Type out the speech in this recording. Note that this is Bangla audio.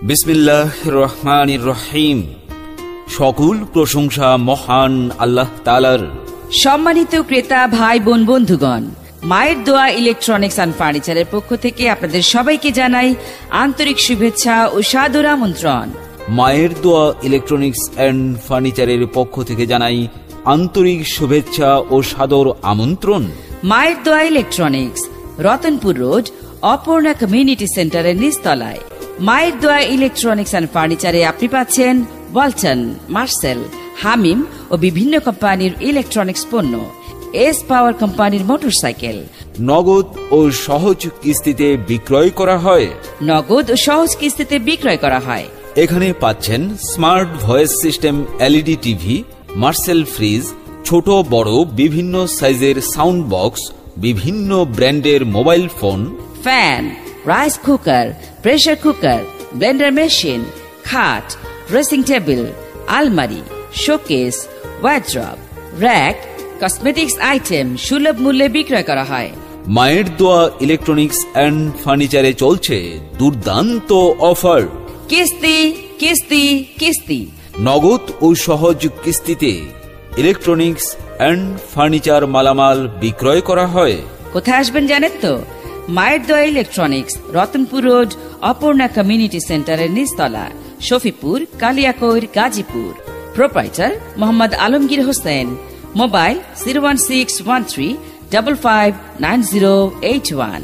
বিসমিল্লাহির রহমানির রহিম। সকল প্রশংসা মহান আল্লাহ তাআলার। সম্মানিত ক্রেতা ভাই বোন বন্ধুগণ, মায়ের দোয়া ইলেকট্রনিক্স অ্যান্ড ফার্নিচারের পক্ষ থেকে আপনাদের সবাইকে জানাই আন্তরিক শুভেচ্ছা ও সাদর আমন্ত্রণ। মায়ের দোয়া ইলেকট্রনিক্স অ্যান্ড ফার্নিচারের পক্ষ থেকে জানাই আন্তরিক শুভেচ্ছা ও সাদর আমন্ত্রণ। মায়ের দোয়া electronics, Ratanpur road, Aparna community সেন্টারের নিচতলায়। মায়ের দোয়া ইলেকট্রনিক্স অ্যান্ড ফার্নিচারে আপনি পাচ্ছেন ওয়ালটন, মার্সেল, হামিম ও বিভিন্ন কোম্পানির ইলেকট্রনিক্স পণ্য, এস পাওয়ার কোম্পানির মোটরসাইকেল। নগদ ও সহজ কিস্তিতে বিক্রয় করা হয়। নগদ ও সহজ কিস্তিতে বিক্রয় করা হয়। এখানে পাচ্ছেন smart voice system, LED TV, Marcel fridge, ছোট বড় বিভিন্ন সাইজের সাউন্ড বক্স, বিভিন্ন ব্র্যান্ডের mobile phone, fan, rice cooker, pressure cooker, Blender machine, খাট, ড্রেসিং টেবিল, আলমারি, showcase, wardrobe, rack, cosmetics item সুলভ মূল্যে বিক্রয় করা হয়। মায়ের দোয়া ইলেকট্রনিক্স অ্যান্ড ফার্নিচারে চলছে দুর্দান্ত অফার। কিস্তি কিস্তি কিস্তি। নগদ ও সহজ কিস্তিতে ইলেকট্রনিক্স অ্যান্ড ফার্নিচার মালামাল বিক্রয় করা হয়। কোথায় আসবেন জানেন তো? মায়ের দোয়া electronics, Ratanpur road, Aparna community সেন্টারের নিচতলা, শফিপুর, কালিয়াকৈর, গাজীপুর। প্রোপ্রাইটার মোহাম্মদ আলমগীর হোসেন। মোবাইল 01613559081।